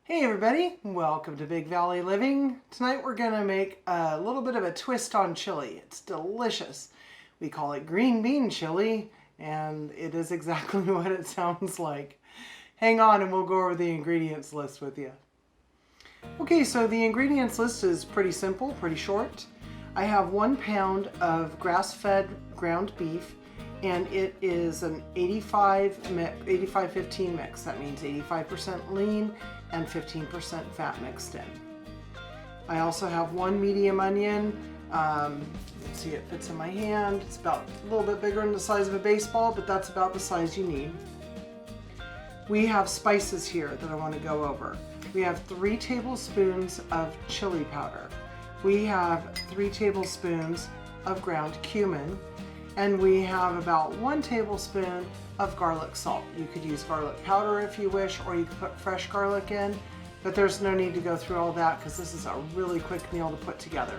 Hey everybody, welcome to Big Valley Living. Tonight we're going to make a little bit of a twist on chili. It's delicious. We call it green bean chili, and it is exactly what it sounds like. Hang on and we'll go over the ingredients list with you. Okay, so the ingredients list is pretty simple, pretty short. I have 1 pound of grass-fed ground beef, and it is an 85-15 mix. That means 85% lean and 15% fat mixed in. I also have 1 medium onion. You can see it fits in my hand. It's about a little bit bigger than the size of a baseball, but that's about the size you need. We have spices here that I want to go over. We have 3 tablespoons of chili powder. We have 3 tablespoons of ground cumin, and we have about 1 tablespoon of garlic salt. You could use garlic powder if you wish, or you could put fresh garlic in, but there's no need to go through all that because this is a really quick meal to put together.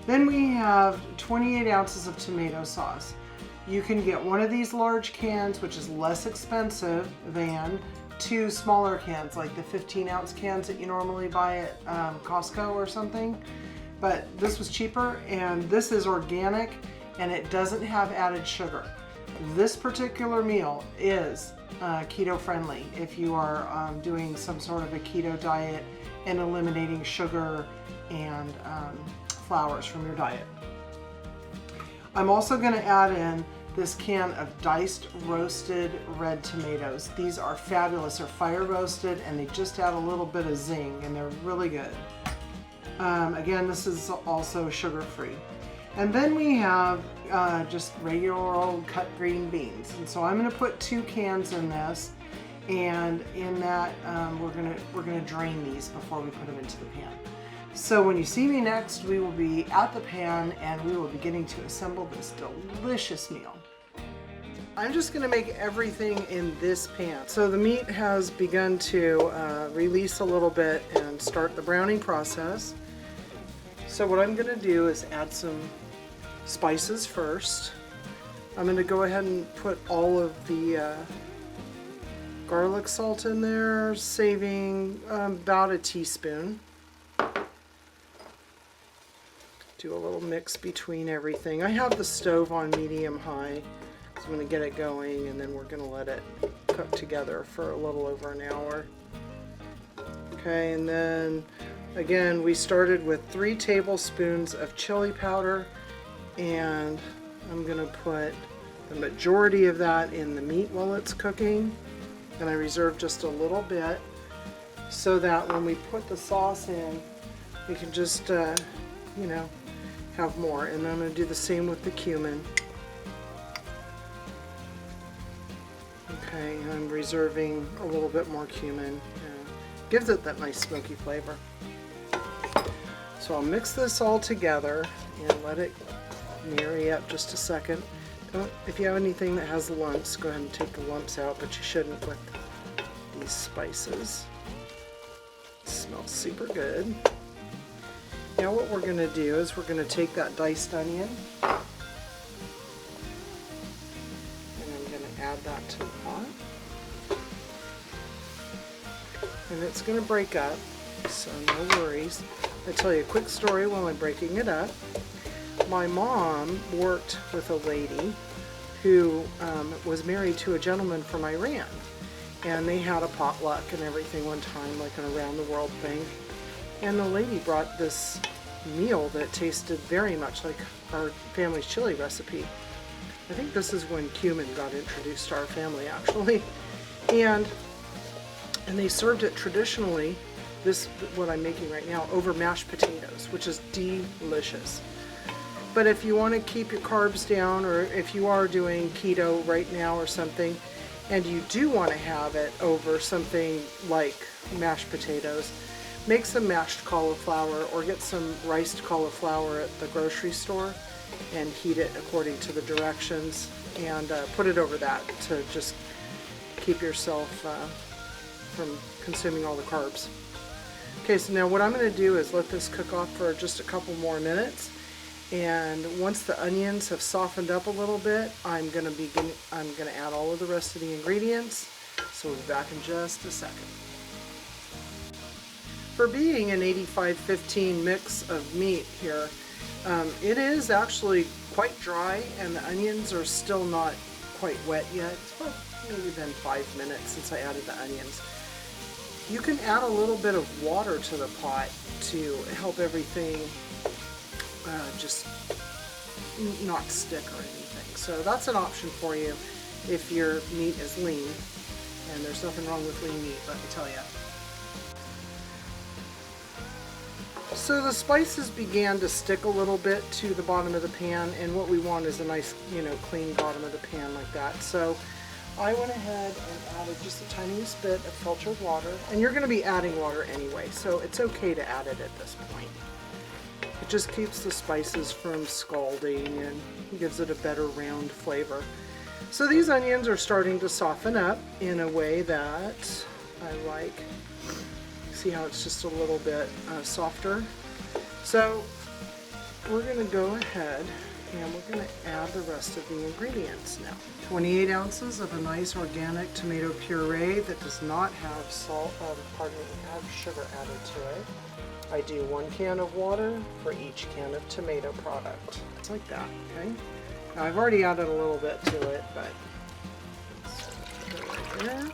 Then we have 28 ounces of tomato sauce. You can get one of these large cans, which is less expensive than 2 smaller cans, like the 15-ounce cans that you normally buy at Costco or something. But this was cheaper, and this is organic, and it doesn't have added sugar. This particular meal is keto-friendly if you are doing some sort of a keto diet and eliminating sugar and flours from your diet. I'm also going to add in this can of diced roasted red tomatoes. These are fabulous. They're fire roasted and they just add a little bit of zing, and they're really good. Again, this is also sugar-free. And then we have just regular old cut green beans. And so I'm going to put 2 cans in this, and in that we're gonna drain these before we put them into the pan. So when you see me next, we will be at the pan and we will be getting to assemble this delicious meal. I'm just going to make everything in this pan. So the meat has begun to release a little bit and start the browning process. So what I'm going to do is add some spices first. I'm going to go ahead and put all of the garlic salt in there, saving about a teaspoon. Do a little mix between everything. I have the stove on medium-high. So I'm going to get it going, and then we're going to let it cook together for a little over an hour. Okay, and then again, we started with 3 tablespoons of chili powder, and I'm going to put the majority of that in the meat while it's cooking, and I reserve just a little bit so that when we put the sauce in, we can just, you know, have more. And I'm going to do the same with the cumin. Okay, and I'm reserving a little bit more cumin. Gives it that nice smoky flavor. So I'll mix this all together and let it marry up just a second. If you have anything that has lumps, go ahead and take the lumps out, but you shouldn't with these spices. It smells super good. Now what we're going to do is we're going to take that diced onion, and I'm going to add that to the pot. And it's going to break up, so no worries. I'll tell you a quick story while I'm breaking it up. My mom worked with a lady who was married to a gentleman from Iran, and they had a potluck and everything one time, like an around the world thing. And the lady brought this meal that tasted very much like our family's chili recipe. I think this is when cumin got introduced to our family, actually. And they served it traditionally, this what I'm making right now, over mashed potatoes, which is delicious. But if you want to keep your carbs down, or if you are doing keto right now or something, and you do want to have it over something like mashed potatoes, make some mashed cauliflower or get some riced cauliflower at the grocery store and heat it according to the directions, and put it over that to just keep yourself from consuming all the carbs. Okay, so now what I'm going to do is let this cook off for just a couple more minutes, and once the onions have softened up a little bit, I'm going to add all of the rest of the ingredients. So we'll be back in just a second. for being an 85-15 mix of meat here, it is actually quite dry and the onions are still not quite wet yet. It's about maybe been 5 minutes since I added the onions. You can add a little bit of water to the pot to help everything just not stick or anything. So that's an option for you if your meat is lean. And there's nothing wrong with lean meat, let me tell you. So the spices began to stick a little bit to the bottom of the pan, and what we want is a nice, clean bottom of the pan like that. So I went ahead and added just the tiniest bit of filtered water, and you're going to be adding water anyway, so it's okay to add it at this point. It just keeps the spices from scalding and gives it a better round flavor. So these onions are starting to soften up in a way that I like. See how it's just a little bit softer? So we're going to go ahead and we're going to add the rest of the ingredients now. 28 ounces of a nice organic tomato puree that does not have have sugar added to it. I do 1 can of water for each can of tomato product. It's like that, okay? Now I've already added a little bit to it, but right there.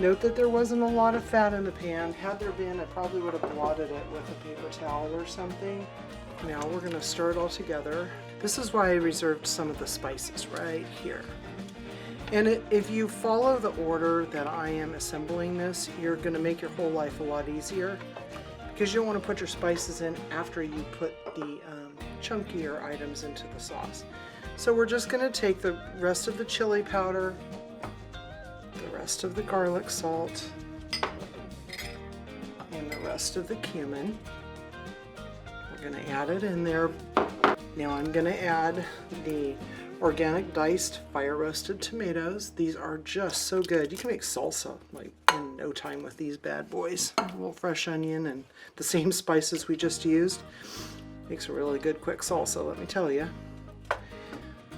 Note that there wasn't a lot of fat in the pan. Had there been, I probably would have blotted it with a paper towel or something. Now we're going to stir it all together. This is why I reserved some of the spices right here. And if you follow the order that I am assembling this, you're going to make your whole life a lot easier, because you don't want to put your spices in after you put the chunkier items into the sauce. So we're just going to take the rest of the chili powder, the rest of the garlic salt, and the rest of the cumin. We're going to add it in there. Now I'm going to add the organic diced fire roasted tomatoes. These are just so good. You can make salsa like in no time with these bad boys. A little fresh onion and the same spices we just used. Makes a really good quick salsa, let me tell you.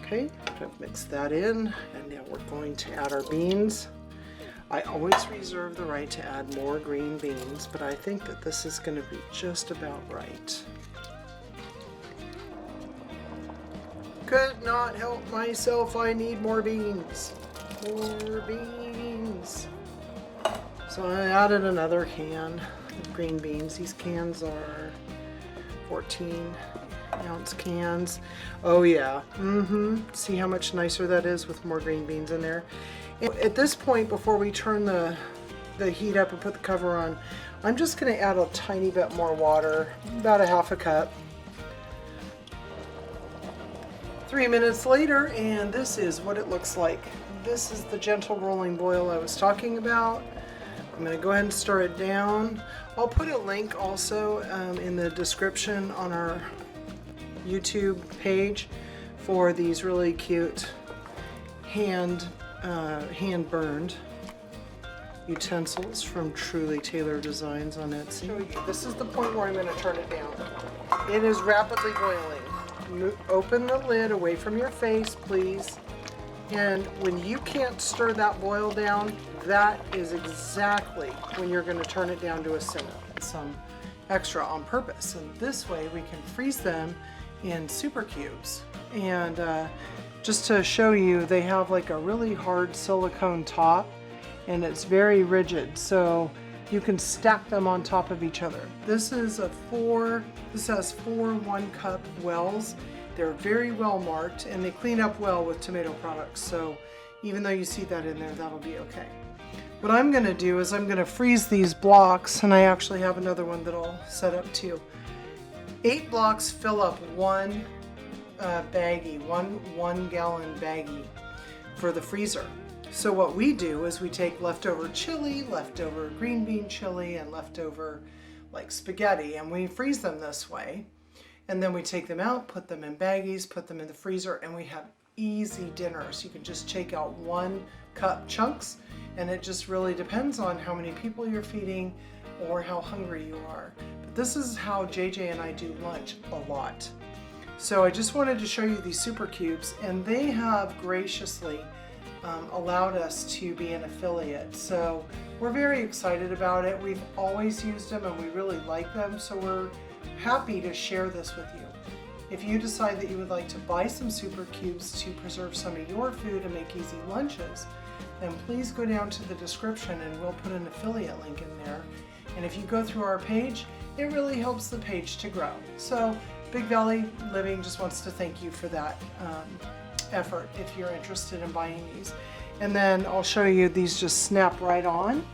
Okay, I've mixed that in, and now we're going to add our beans. I always reserve the right to add more green beans, but I think that this is going to be just about right. Could not help myself, I need more beans. More beans. So I added another can of green beans. These cans are 14-ounce cans. Oh yeah, see how much nicer that is with more green beans in there. And at this point, before we turn the heat up and put the cover on, I'm just going to add a tiny bit more water, about a half a cup. 3 minutes later, and this is what it looks like. This is the gentle rolling boil I was talking about. I'm going to go ahead and stir it down. I'll put a link also in the description on our YouTube page for these really cute hand burned utensils from Truly Tailored Designs on Etsy. This is the point where I'm going to turn it down. It is rapidly boiling. Open the lid away from your face, please. And when you can't stir that boil down, that is exactly when you're going to turn it down to a simmer. Some extra on purpose, and this way we can freeze them in super cubes. And just to show you, they have like a really hard silicone top, and it's very rigid, so you can stack them on top of each other. This has 4 1-cup wells. They're very well marked, and they clean up well with tomato products, so even though you see that in there, that'll be okay. What I'm going to do is I'm going to freeze these blocks, and I actually have another one that I'll set up too. 8 blocks fill up one baggie, one gallon baggie for the freezer. So what we do is we take leftover chili, leftover green bean chili, and leftover like spaghetti, and we freeze them this way. And then we take them out, put them in baggies, put them in the freezer, and we have easy dinners. You can just take out 1-cup chunks, and it just really depends on how many people you're feeding or how hungry you are. But this is how JJ and I do lunch a lot. So I just wanted to show you these super cubes, and they have graciously allowed us to be an affiliate. So We're very excited about it. We've always used them and we really like them, so we're happy to share this with you. If you decide that you would like to buy some super cubes to preserve some of your food and make easy lunches, then please go down to the description and we'll put an affiliate link in there. And if you go through our page, it really helps the page to grow. So Big Valley Living just wants to thank you for that effort if you're interested in buying these. And then I'll show you, these just snap right on.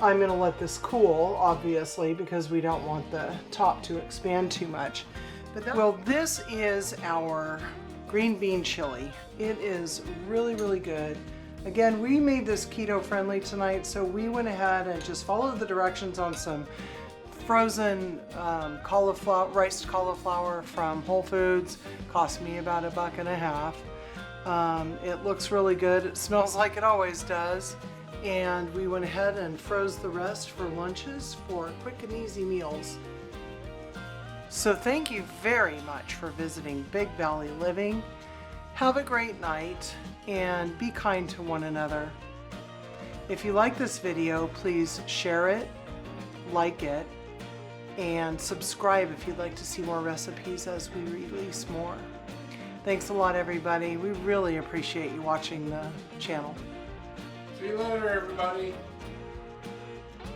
I'm going to let this cool, obviously, because we don't want the top to expand too much. Well, this is our green bean chili. It is really, really good. Again, we made this keto friendly tonight, so we went ahead and just followed the directions on some frozen cauliflower, riced cauliflower from Whole Foods. Cost me about $1.50. It looks really good. It smells like it always does. And we went ahead and froze the rest for lunches for quick and easy meals. So thank you very much for visiting Big Valley Living. Have a great night and be kind to one another. If you like this video, please share it, like it, and subscribe if you'd like to see more recipes as we release more. Thanks a lot, everybody. We really appreciate you watching the channel. See you later, everybody.